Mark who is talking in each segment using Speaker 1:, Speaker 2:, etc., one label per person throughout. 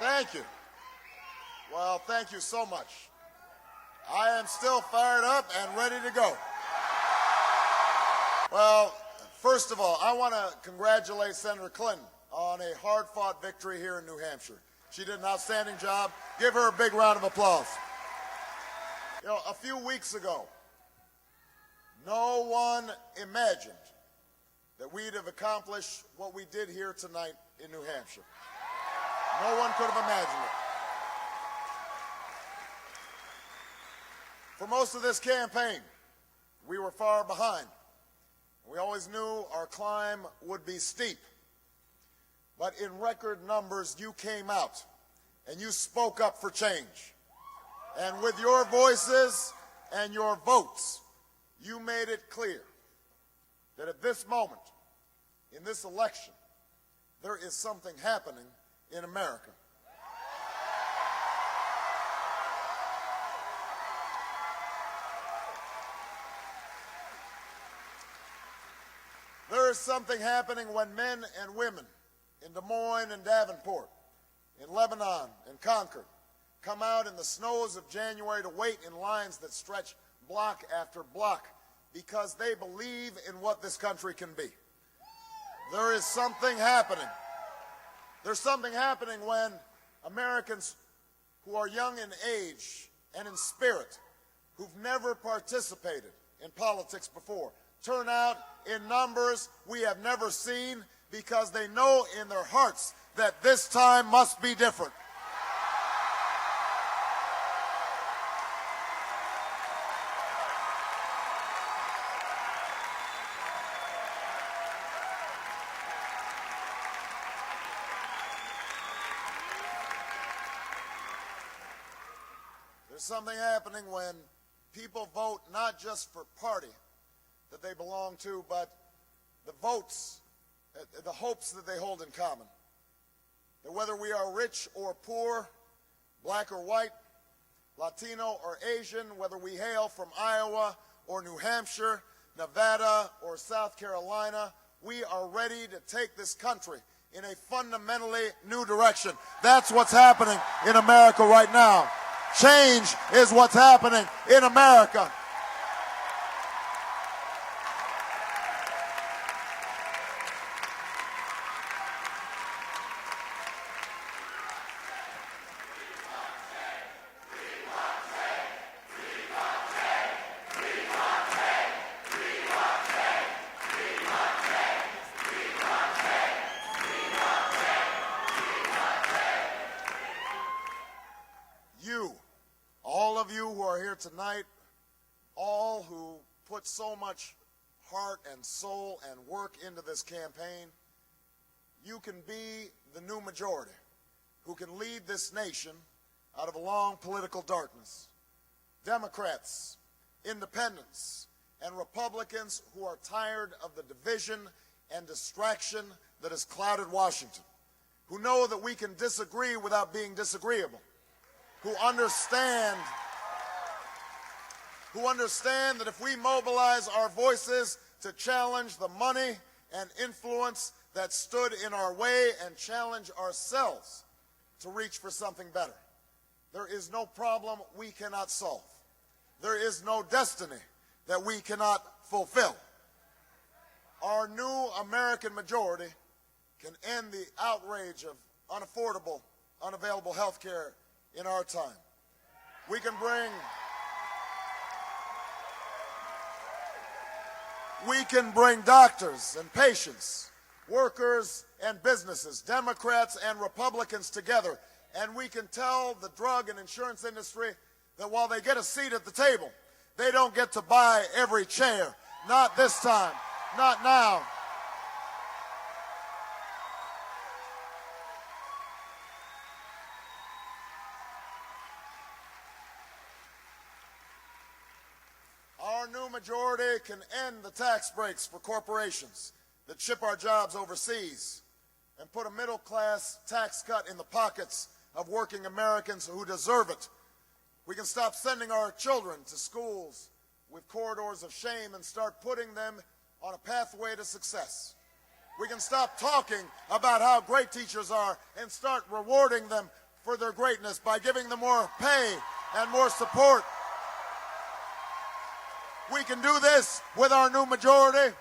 Speaker 1: Thank you. Well, thank you so much. I am still fired up and ready to go. Well, first of all, I want to congratulate Senator Clinton on a hard-fought victory here in New Hampshire. She did an outstanding job. Give her a big round of applause. You know, a few weeks ago, no one imagined that we'd have accomplished what we did here tonight in New Hampshire. No one could have imagined it. For most of this campaign, we were far behind. We always knew our climb would be steep. But in record numbers, you came out and you spoke up for change. And with your voices and your votes, you made it clear that at this moment, in this election, there is something happening in America. There is something happening when men and women in Des Moines and Davenport, in Lebanon and Concord, come out in the snows of January to wait in lines that stretch block after block because they believe in what this country can be. There is something happening. There's something happening when Americans who are young in age and in spirit, who've never participated in politics before, turn out in numbers we have never seen because they know in their hearts that this time must be different. There's something happening when people vote not just for party that they belong to, but the votes, the hopes that they hold in common. That whether we are rich or poor, black or white, Latino or Asian, whether we hail from Iowa or New Hampshire, Nevada or South Carolina, we are ready to take this country in a fundamentally new direction. That's what's happening in America right now. Change is what's happening in America. All of you who are here tonight, all who put so much heart and soul and work into this campaign, you can be the new majority who can lead this nation out of a long political darkness. Democrats, independents, and Republicans who are tired of the division and distraction that has clouded Washington, who know that we can disagree without being disagreeable, who understand that if we mobilize our voices to challenge the money and influence that stood in our way and challenge ourselves to reach for something better, there is no problem we cannot solve. There is no destiny that we cannot fulfill. Our new American majority can end the outrage of unaffordable, unavailable health care in our time. We can bring doctors and patients, workers and businesses, Democrats and Republicans together, and we can tell the drug and insurance industry that while they get a seat at the table, they don't get to buy every chair. Not this time, not now. Our new majority can end the tax breaks for corporations that ship our jobs overseas and put a middle-class tax cut in the pockets of working Americans who deserve it. We can stop sending our children to schools with corridors of shame and start putting them on a pathway to success. We can stop talking about how great teachers are and start rewarding them for their greatness by giving them more pay and more support. We can do this with our new majority.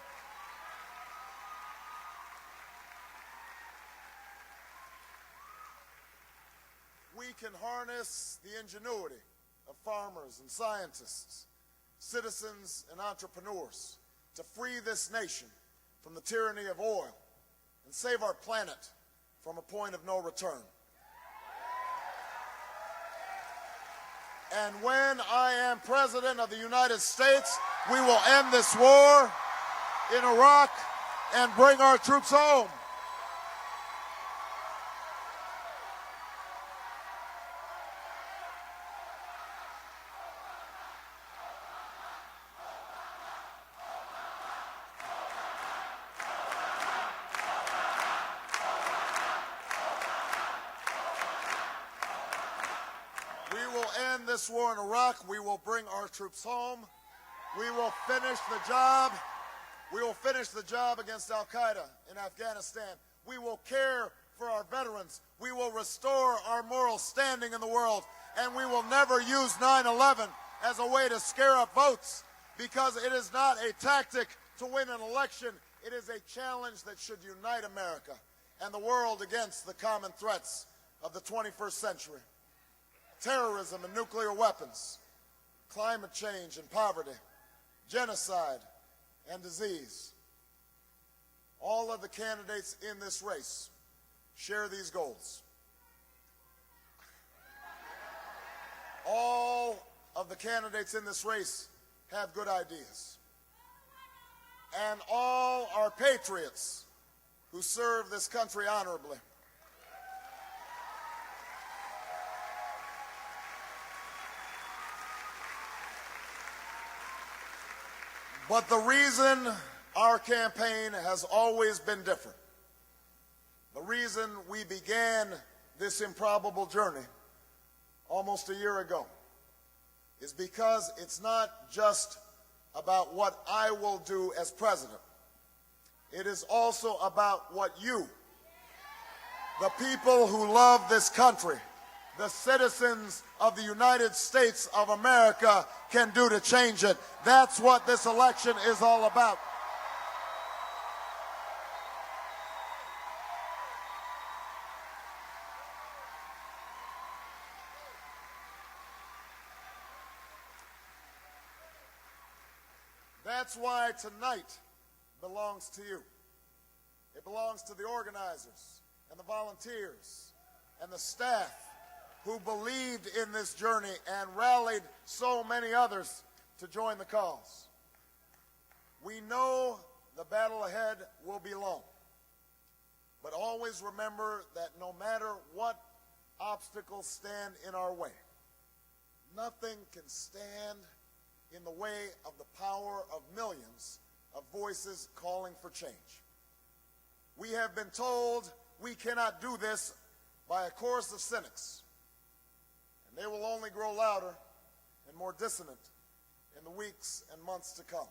Speaker 1: We can harness the ingenuity of farmers and scientists, citizens and entrepreneurs to free this nation from the tyranny of oil and save our planet from a point of no return. And when I am President of the United States, we will end this war in Iraq and bring our troops home. We will end this war in Iraq. We will bring our troops home. We will finish the job. We will finish the job against Al-Qaeda in Afghanistan. We will care for our veterans. We will restore our moral standing in the world. And we will never use 9/11 as a way to scare up votes, because it is not a tactic to win an election. It is a challenge that should unite America and the world against the common threats of the 21st century. Terrorism and nuclear weapons, climate change and poverty, genocide and disease. All of the candidates in this race share these goals. All of the candidates in this race have good ideas. And all are patriots who serve this country honorably. But the reason our campaign has always been different, the reason we began this improbable journey almost a year ago, is because it's not just about what I will do as president. It is also about what you, the people who love this country, the citizens of the United States of America, can do to change it. That's what this election is all about. That's why tonight belongs to you. It belongs to the organizers and the volunteers and the staff who believed in this journey and rallied so many others to join the cause. We know the battle ahead will be long, but always remember that no matter what obstacles stand in our way, nothing can stand in the way of the power of millions of voices calling for change. We have been told we cannot do this by a chorus of cynics, and they will only grow louder and more dissonant in the weeks and months to come.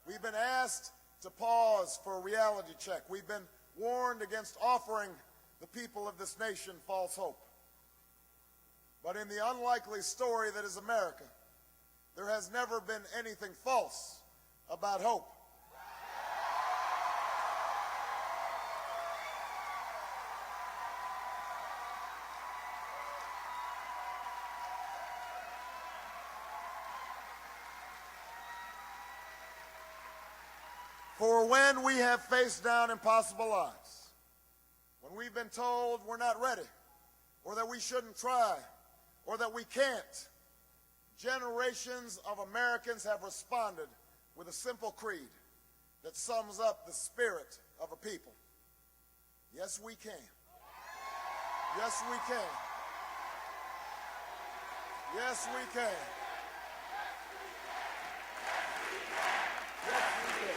Speaker 1: We've been asked to pause for a reality check. We've been warned against offering the people of this nation false hope. But in the unlikely story that is America, there has never been anything false about hope. For when we have faced down impossible odds, when we've been told we're not ready, or that we shouldn't try, or that we can't, generations of Americans have responded with a simple creed that sums up the spirit of a people. Yes, we can. Yes, we can. Yes, we can. Yes, we can.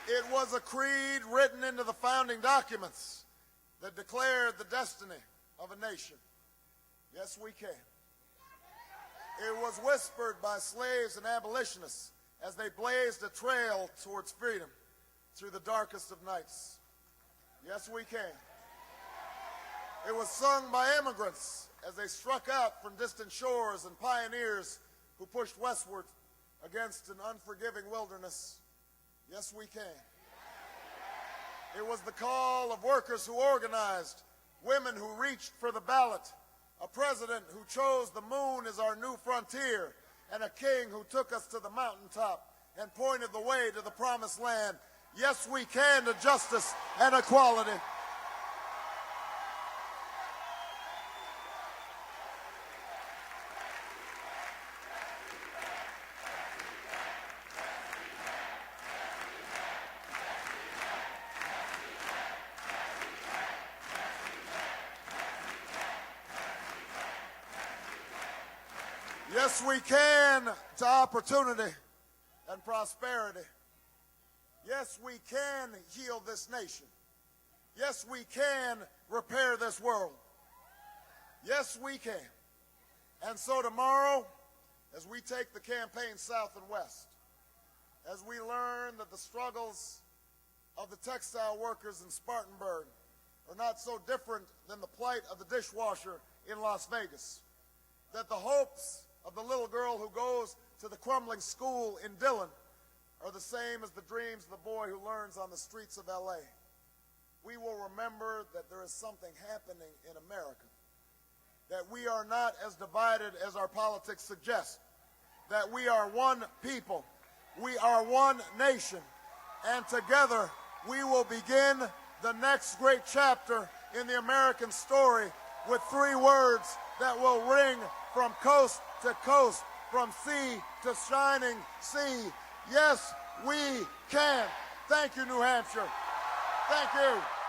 Speaker 1: It was a creed written into the founding documents that declared the destiny of a nation. Yes, we can. It was whispered by slaves and abolitionists as they blazed a trail towards freedom through the darkest of nights. Yes, we can. It was sung by immigrants as they struck out from distant shores and pioneers who pushed westward against an unforgiving wilderness. Yes, we can. It was the call of workers who organized, women who reached for the ballot, a president who chose the moon as our new frontier, and a king who took us to the mountaintop and pointed the way to the promised land. Yes, we can to justice and equality. Yes, we can to opportunity and prosperity. Yes, we can heal this nation. Yes, we can repair this world. Yes, we can. And so tomorrow, as we take the campaign south and west, as we learn that the struggles of the textile workers in Spartanburg are not so different than the plight of the dishwasher in Las Vegas, that the hopes of the little girl who goes to the crumbling school in Dillon are the same as the dreams of the boy who learns on the streets of L.A. We will remember that there is something happening in America, that we are not as divided as our politics suggest, that we are one people, we are one nation, and together we will begin the next great chapter in the American story with 3 words that will ring from coast to coast, from sea to shining sea. Yes, we can. Thank you, New Hampshire. Thank you.